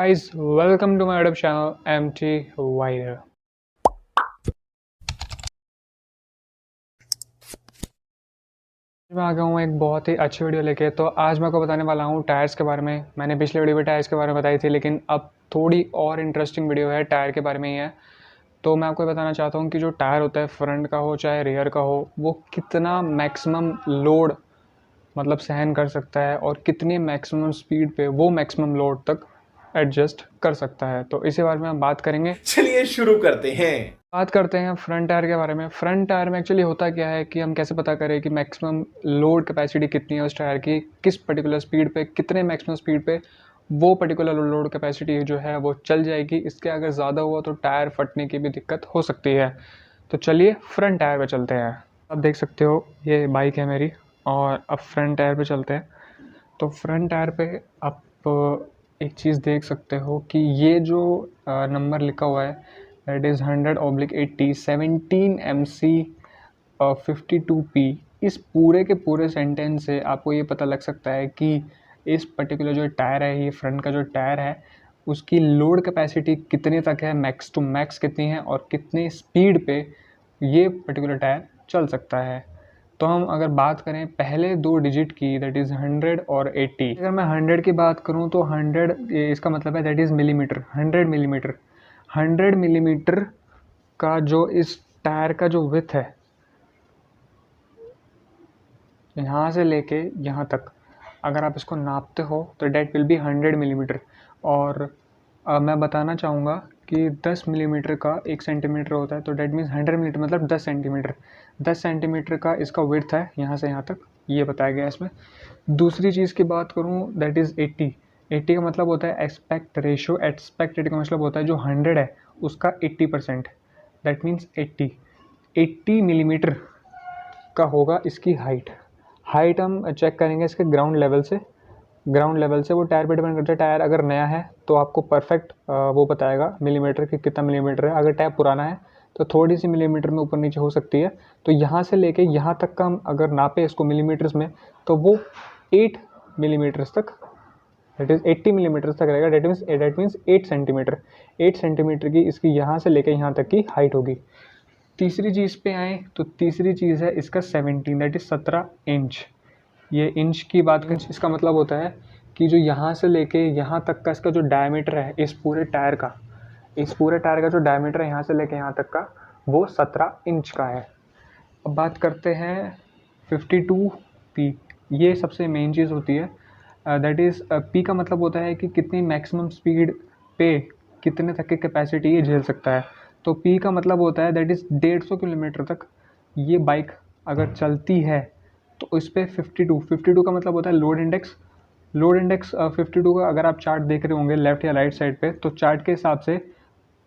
Guys, welcome to my YouTube channel MT Wider. मैं आ गया हूँ एक बहुत ही अच्छी वीडियो लेके। तो आज मैं आपको बताने वाला हूँ टायर्स के बारे में। मैंने पिछले वीडियो में टायर्स के बारे में बताई थी, लेकिन अब थोड़ी और इंटरेस्टिंग वीडियो है, टायर के बारे में ही है। तो मैं आपको बताना चाहता हूँ कि जो टायर होता है, फ्रंट का हो चाहे रियर का हो, वो कितना मैक्सिमम लोड मतलब सहन कर सकता है और कितनी मैक्सिमम स्पीड पे वो मैक्सिमम लोड तक एडजस्ट कर सकता है। तो इसी बारे में हम बात करेंगे। चलिए शुरू करते हैं। बात करते हैं फ्रंट टायर के बारे में। फ्रंट टायर में एक्चुअली होता क्या है कि हम कैसे पता करें कि मैक्सिमम लोड कैपेसिटी कितनी है उस टायर की, किस पर्टिकुलर स्पीड पे, कितने मैक्सिमम स्पीड पे वो पर्टिकुलर लोड कैपेसिटी जो है वो चल जाएगी। इसके अगर ज़्यादा हुआ तो टायर फटने की भी दिक्कत हो सकती है। तो चलिए फ्रंट टायर पे चलते हैं। अब देख सकते हो ये बाइक है मेरी, और अब फ्रंट टायर पे चलते हैं। तो फ्रंट टायर पे आप एक चीज़ देख सकते हो कि ये जो नंबर लिखा हुआ है दैट इज़ 100/80 17 MC 52P। इस पूरे के पूरे सेंटेंस से आपको ये पता लग सकता है कि इस पर्टिकुलर जो टायर है, ये फ्रंट का जो टायर है, उसकी लोड कैपेसिटी कितने तक है, मैक्स टू मैक्स कितनी है और कितनी स्पीड पे ये पर्टिकुलर टायर चल सकता है। तो हम अगर बात करें पहले दो डिजिट की, दैट इज़ 100 और 80। अगर मैं 100 की बात करूं तो 100 इसका मतलब है that is millimetre, 100 millimetre. 100 millimetre का जो इस टायर का जो विड्थ है, यहाँ से लेके यहाँ तक अगर आप इसको नापते हो तो डेट विल बी 100 मिलीमीटर। और मैं बताना चाहूँगा कि 10 मिलीमीटर का 1 सेंटीमीटर होता है, तो डेट मीन्स 100 मिलीमीटर मतलब 10 सेंटीमीटर। 10 सेंटीमीटर का इसका विड्थ है यहाँ से यहाँ तक, ये बताया गया है इसमें। दूसरी चीज़ की बात करूँ दैट इज़ 80। 80 का मतलब होता है एस्पेक्ट रेशो। एस्पेक्ट रेशो का मतलब होता है जो 100 है उसका 80%, दैट मीन्स 80 मिलीमीटर का होगा इसकी हाइट। हाइट हम चेक करेंगे इसके ग्राउंड लेवल से। ग्राउंड लेवल से वो टायर पे डिपेंड करता है। टायर अगर नया है तो आपको परफेक्ट वो बताएगा मिलीमीटर कि कितना मिलीमीटर है। अगर टायर पुराना है तो थोड़ी सी मिलीमीटर में ऊपर नीचे हो सकती है। तो यहाँ से लेके यहाँ तक का हम अगर नापे इसको मिलीमीटर्स में, तो वो 8 मिलीमीटर्स तक, दैट इज़ 80 मिलीमीटर्स तक रहेगा। That means 8 centimetre. 8 सेंटीमीटर की इसकी यहाँ से लेके यहाँ तक की हाइट होगी। तीसरी चीज़ पे आए तो तीसरी चीज़ है इसका 17, दैट इज़ 17 इंच। ये इंच की बात करें, इसका मतलब होता है कि जो यहाँ से लेके यहाँ तक का इसका जो डायमीटर है इस पूरे टायर का, इस पूरे टायर का जो डायमीटर है यहाँ से लेके यहाँ तक का, वो 17 इंच का है। अब बात करते हैं 52P। ये सबसे मेन चीज़ होती है। दैट इज़ P का मतलब होता है कि कितनी मैक्सिमम स्पीड पे कितने तक की कैपेसिटी ये झेल सकता है। तो P का मतलब होता है दैट इज़ 150 किलोमीटर तक ये बाइक अगर चलती है तो इस पर 52 का मतलब होता है लोड इंडेक्स। लोड इंडेक्स 52 का अगर आप चार्ट देख रहे होंगे लेफ़्ट या राइट साइड पे, तो चार्ट के हिसाब से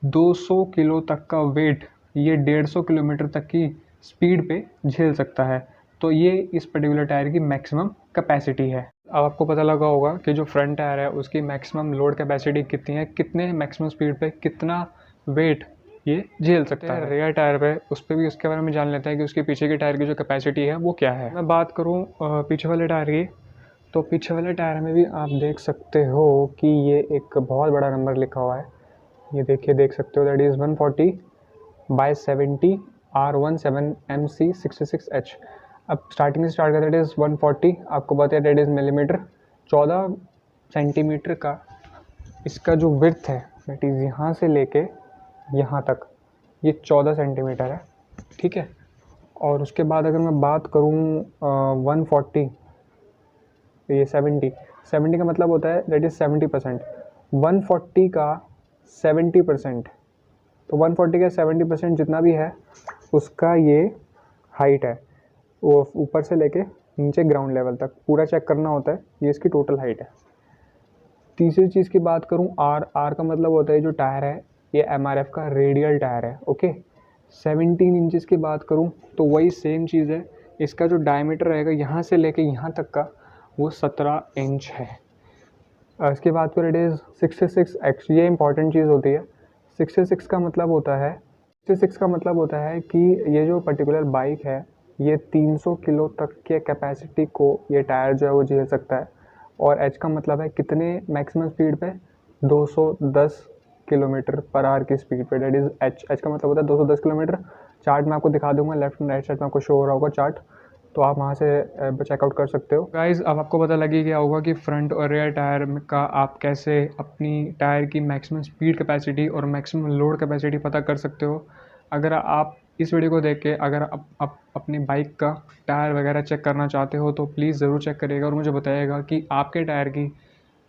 200 किलो तक का वेट ये 150 किलोमीटर तक की स्पीड पे झेल सकता है। तो ये इस पर्टिकुलर टायर की मैक्सिमम कैपेसिटी है। अब आपको पता लगा होगा कि जो फ्रंट टायर है उसकी मैक्सिमम लोड कैपेसिटी कितनी है, कितने मैक्सिमम स्पीड पे कितना वेट ये झेल सकता है। रियर टायर पे उस पर भी उसके बारे में जान लेते हैं कि उसके पीछे के टायर की जो कैपेसिटी है वो क्या है। मैं बात करूँ पीछे वाले टायर की, तो पीछे वाले टायर में भी आप देख सकते हो कि ये एक बहुत बड़ा नंबर लिखा हुआ है। ये देखिए, देख सकते हो that is 140/70 R17 MC 66H। अब स्टार्टिंग से स्टार्ट करते दैट इज़ 140, आपको पता है दैट इज़ मिलीमीटर। 14 सेंटीमीटर का इसका जो विड्थ है दैट इज़ यहाँ से लेके यहाँ तक, ये 14 सेंटीमीटर है, ठीक है। और उसके बाद अगर मैं बात करूँ 140, ये 70 का मतलब होता है दैट इज़ 70%। 140 का 70%, तो 140 का 70% जितना भी है उसका ये हाइट है। वो ऊपर से लेके नीचे ग्राउंड लेवल तक पूरा चेक करना होता है, ये इसकी टोटल हाइट है। तीसरी चीज़ की बात करूँ आर का मतलब होता है जो टायर है ये MRF का रेडियल टायर है, ओके। 17 इंचज़ की बात करूँ तो वही सेम चीज़ है। इसका जो डायमीटर रहेगा यहाँ से लेके यहाँ तक का, वो 17 इंच है। इसके बाद फिर इट इज़ 66X। ये इंपॉर्टेंट चीज़ होती है। 66 का मतलब होता है, 66 का मतलब होता है कि ये जो पर्टिकुलर बाइक है ये 300 किलो तक के कैपेसिटी को ये टायर जो है वो झेल सकता है। और एच का मतलब है कितने मैक्सिमम स्पीड पे, 210 किलोमीटर पर आवर की स्पीड पे, डेट इज़ एच का मतलब होता है 210 किलोमीटर। चार्ट मैं आपको दिखा दूंगा, लेफ्ट एंड राइट साइड में आपको शो हो रहा होगा चार्ट, तो आप वहाँ से चेकआउट कर सकते हो। गाइस अब आपको पता लगी गया होगा कि फ्रंट और रियर टायर का आप कैसे अपनी टायर की मैक्सिमम स्पीड कैपेसिटी और मैक्सिमम लोड कैपेसिटी पता कर सकते हो। अगर आप इस वीडियो को देख के अगर आप अपनी बाइक का टायर वगैरह चेक करना चाहते हो तो प्लीज़ ज़रूर चेक करिएगा और मुझे बताइएगा कि आपके टायर की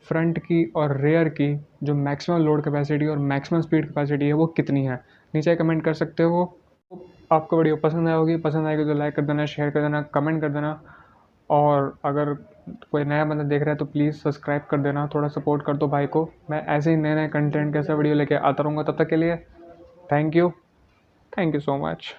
फ्रंट की और रेयर की जो मैक्सिमम लोड कैपेसिटी और मैक्सिमम स्पीड कैपेसिटी है वो कितनी है। नीचे कमेंट कर सकते हो। आपको वीडियो पसंद आई होगी, पसंद आएगी तो लाइक कर देना, शेयर कर देना, कमेंट कर देना, और अगर कोई नया बंदा देख रहा है तो प्लीज़ सब्सक्राइब कर देना, थोड़ा सपोर्ट कर दो भाई को। मैं ऐसे ही नए नए कंटेंट कैसा वीडियो लेके आता रहूँगा। तब तक के लिए थैंक यू सो मच।